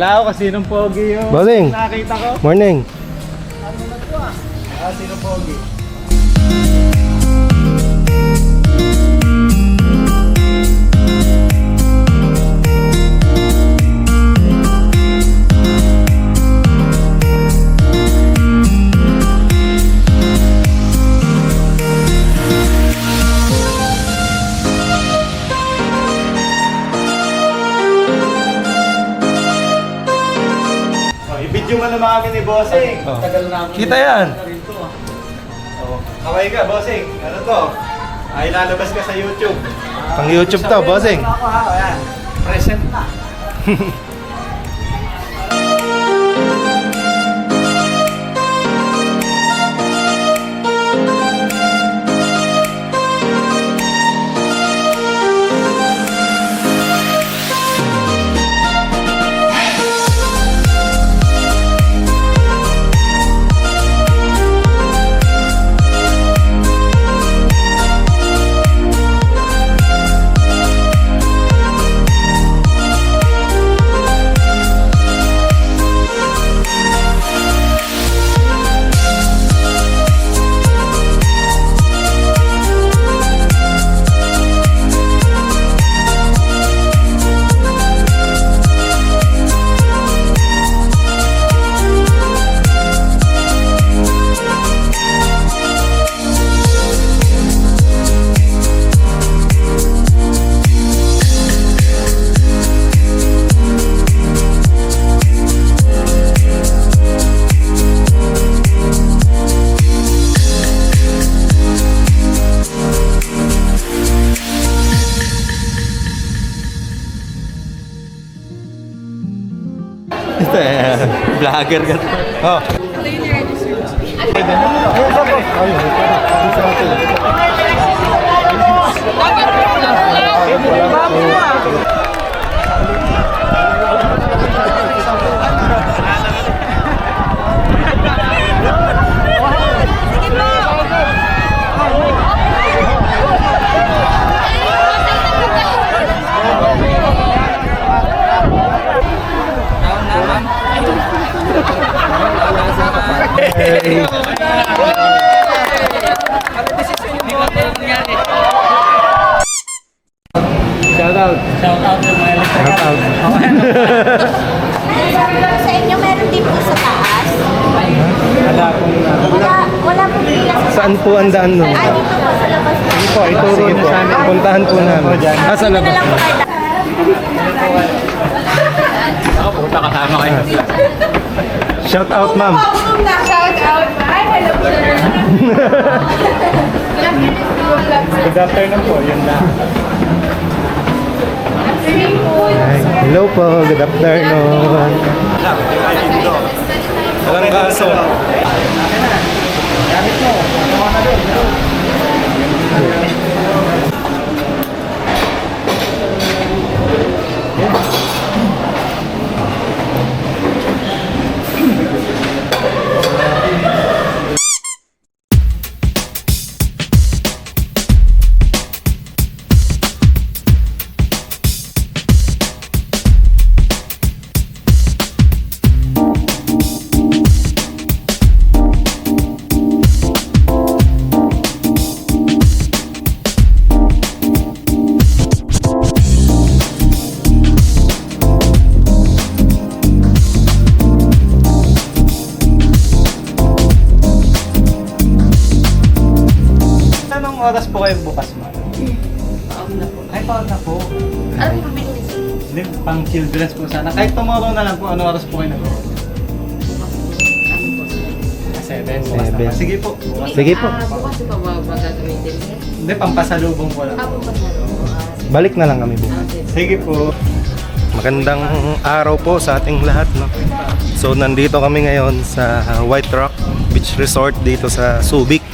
Kala ko kasi sinong pogi yung Bossing. nakita ko. Morning. Sinong pogi? I-video mo naman kami ni Bossing. Tagal na ako. Kita yan. Kaway ka, Bossing. Ano to? Ay, lalabas ka sa YouTube. Pang YouTube to, Bossing. Ako ha, ayan. Present na. Vlogger ka. Oh. Shout out. Shout out sa mga electric. Shout out. Sa inyo meron din po sa taas. Wala po pila sa Saan po ang daan nun? dito po sa labas na. Sige po, ituro niyo po. Puntahan po namin. Sa Dito na labas. lang po kayo. Ako, puta kasama kayo. Shout out, ma'am. Shout out. Hi, hello po. Good afternoon po, yun na. Ay, hello po, good afternoon. Walang kaso. Gamit mo. Ano na doon? Anong oras po kayo bukas, ma'am? Ay, paon na po. Ano po bilis? Hindi, pang children's po sana. Kahit tomorrow na lang po, anong oras po kayo nag-oras? 7. Bukas na pa. Sige po. Bukas. Sige po. Bukas pa ba gagamitin? Hindi, pampasalubong ko lang. Ako pa sa Balik na lang kami bukas. Sige po. Magandang araw po sa ating lahat, no? So nandito kami ngayon sa White Rock Beach Resort dito sa Subic.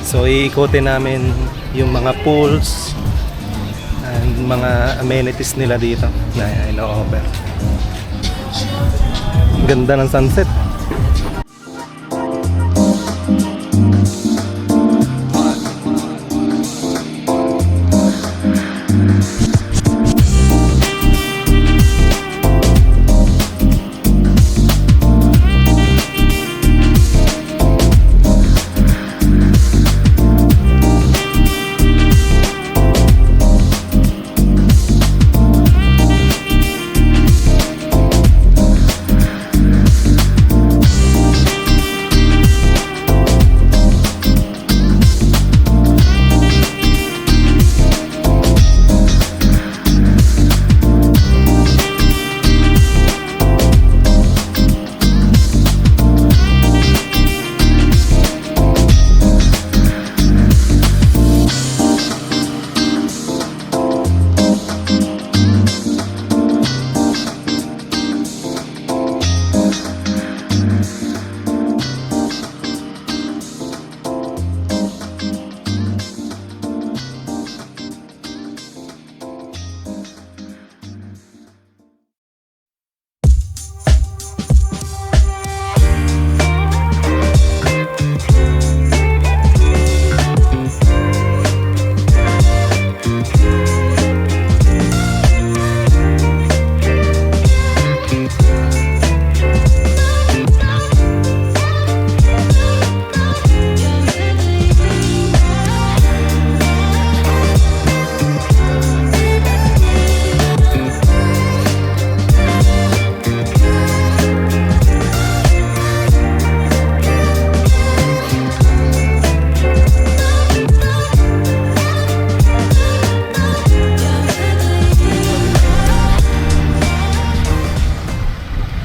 So iikutin namin yung mga pools and mga amenities nila dito na ino-offer. Ganda ng sunset.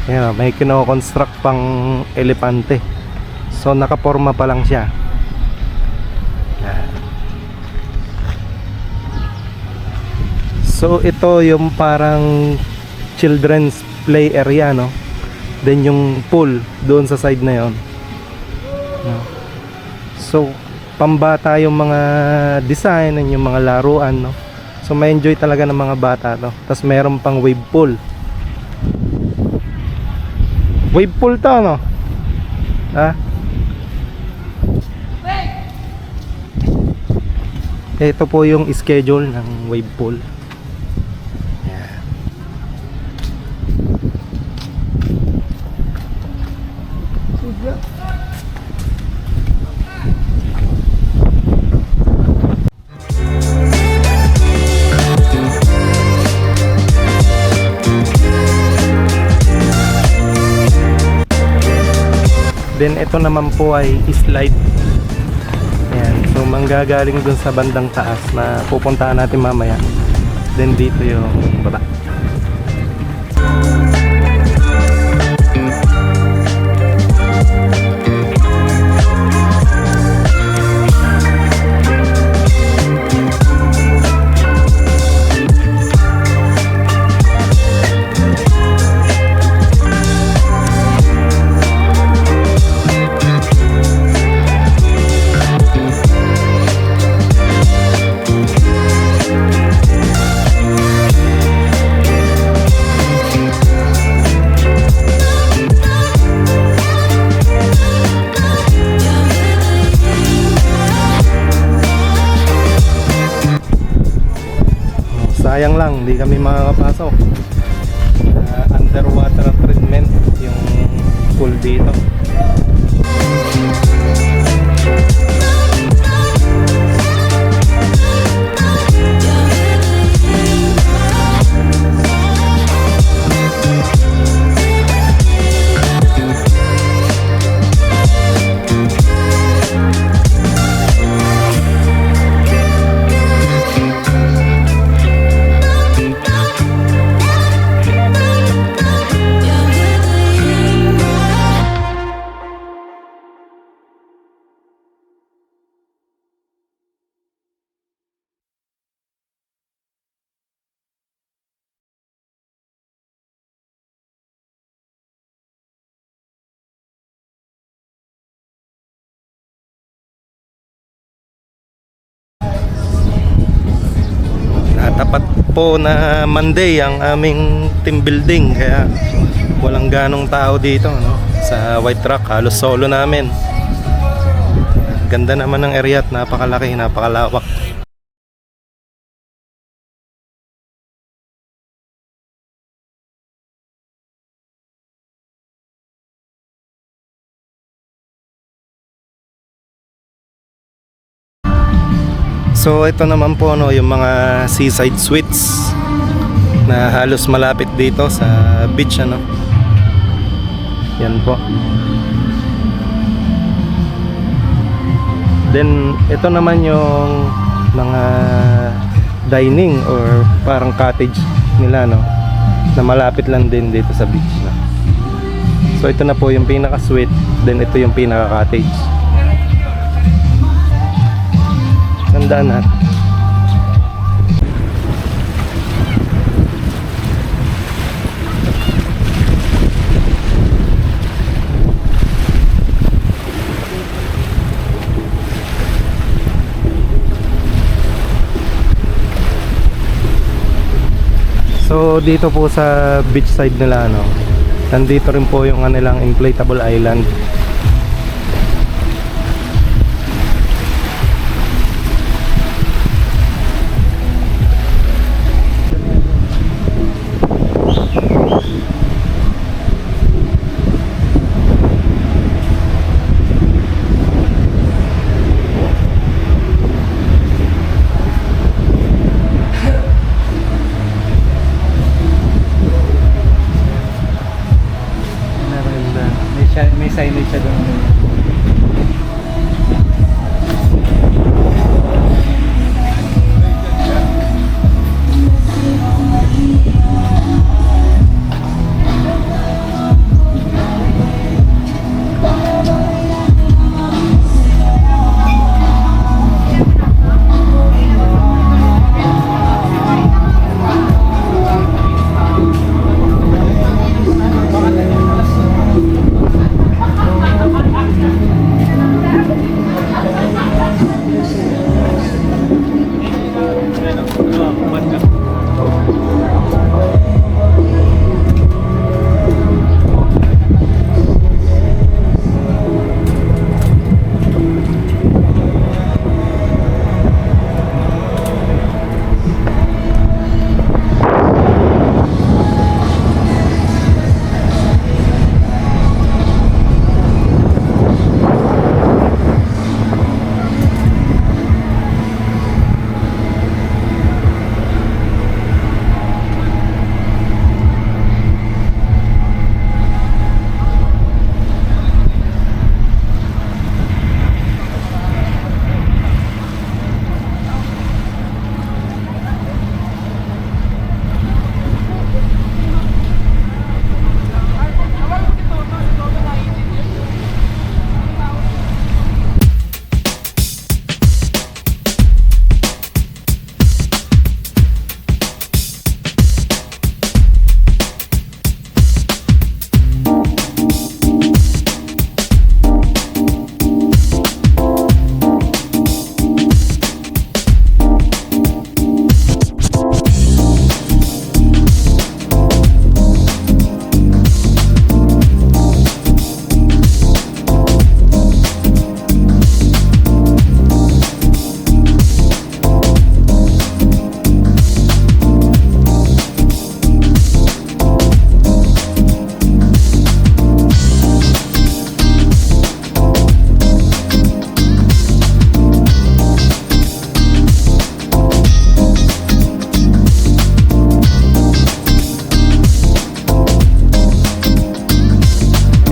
Ayan, may kino-construct pang elepante. So nakaporma pa lang siya. Ayan. So ito yung parang children's play area, no? Then yung pool doon sa side na yon. No? So pambata yung mga design and yung mga laruan, no? So may enjoy talaga ng mga bata to. Tapos meron pang wave pool. Wave pool to, no? Ha? Ito po yung schedule ng wave pool. Yan. Then ito naman po ay slide. Ayan, so manggagaling dun sa bandang taas na pupuntahan natin mamaya. Then dito yung baba. Sayang lang, hindi kami makakapasok. Underwater treatment yung pool dito. Tapat po na Monday ang aming team building, kaya walang ganong tao dito, no? Sa White Rock, halos solo namin. Ganda naman ng area at napakalaki, napakalawak. So ito naman po, no, yung mga seaside suites na halos malapit dito sa beach, ano. Yan po. Then ito naman yung mga dining or parang cottage nila, no, na malapit lang din dito sa beach, no. So ito na po yung pinaka suite, then ito yung pinaka cottage. Tandaan natin. So dito po sa beach side nila, no, nandito rin po yung kanilang inflatable island. May signage siya doon.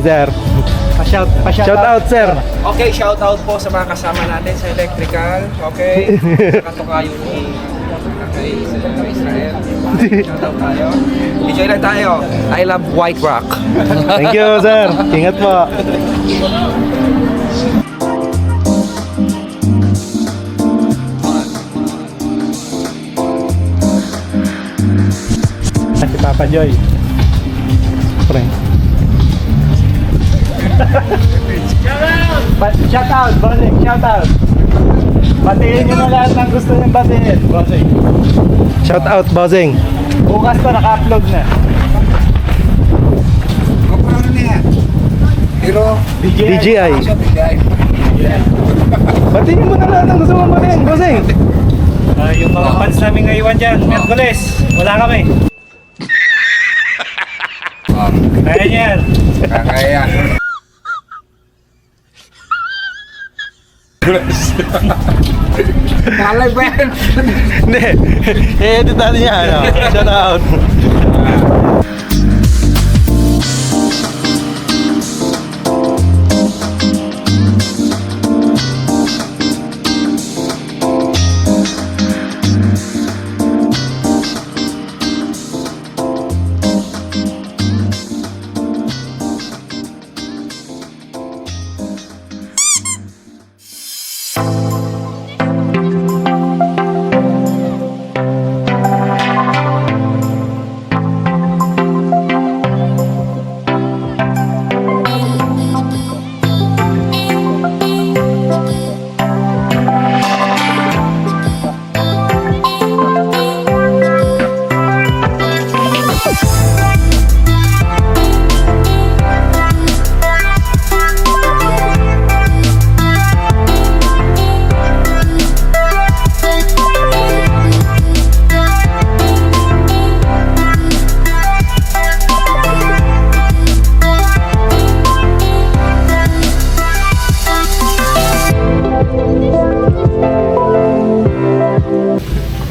sir. Pa-shout Shout out, sir. Okay, shout out po sa mga kasama natin sa electrical. Okay. Katukayo ni sa Israel. Shout out tayo. Enjoy lang tayo. I love White Rock. Thank you, sir. Ingat po. Si Papa Joy. Pre. Shout out, bossing. Shout out. Batiin nyo na lahat ng gusto nyo batiin, bossing. Shout out, bossing. Bukas to, naka-upload na. Paano na yan? Hero. DJI. DJI. Batiin mo na lahat ng gusto mong batiin, bossing. Yung mga fans namin ngayon dyan, Merkules, wala kami. Kaya yan. Kaya. Malay ba yan? Hindi. I-edit natin yan. Ano? Shout out.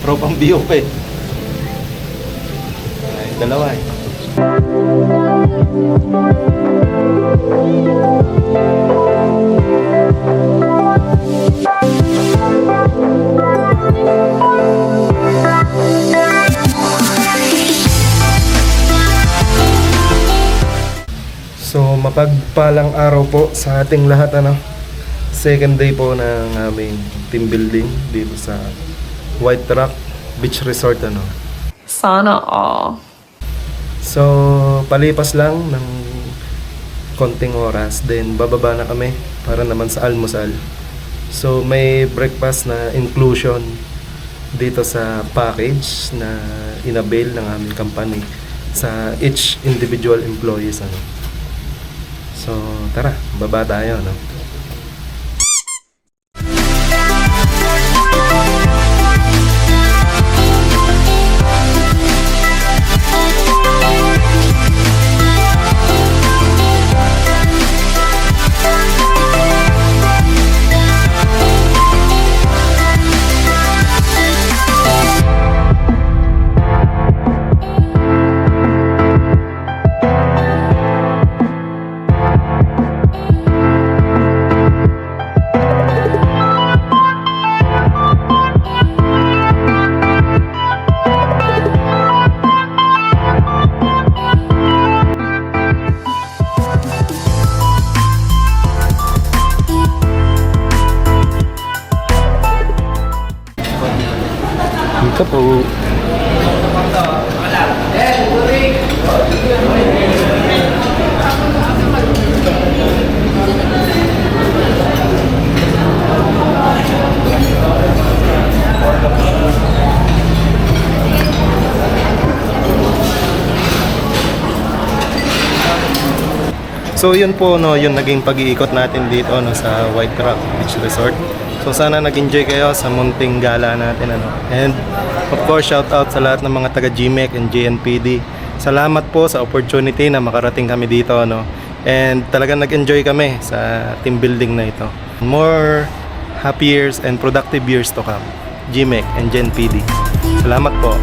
Tropang BOP. Ay, dalawa eh. So, mapagpalang araw po sa ating lahat, ano. Second day po ng aming team building dito sa White Rock Beach Resort, ano. Sana all. So, palipas lang ng konting oras, then bababa na kami para naman sa almusal. So, may breakfast na inclusion dito sa package na inabail ng aming company sa each individual employees, ano. So, tara, baba tayo, no. Dito po. So yun po, no, yung naging pag-iikot natin dito, no, sa White Rock Beach Resort. So sana nag-enjoy kayo sa munting gala natin, ano. And of course, shout out sa lahat ng mga taga GMEC and JNPD. Salamat po sa opportunity na makarating kami dito, no. And talagang nag-enjoy kami sa team building na ito. More happy years and productive years to come. GMEC and JNPD. Salamat po.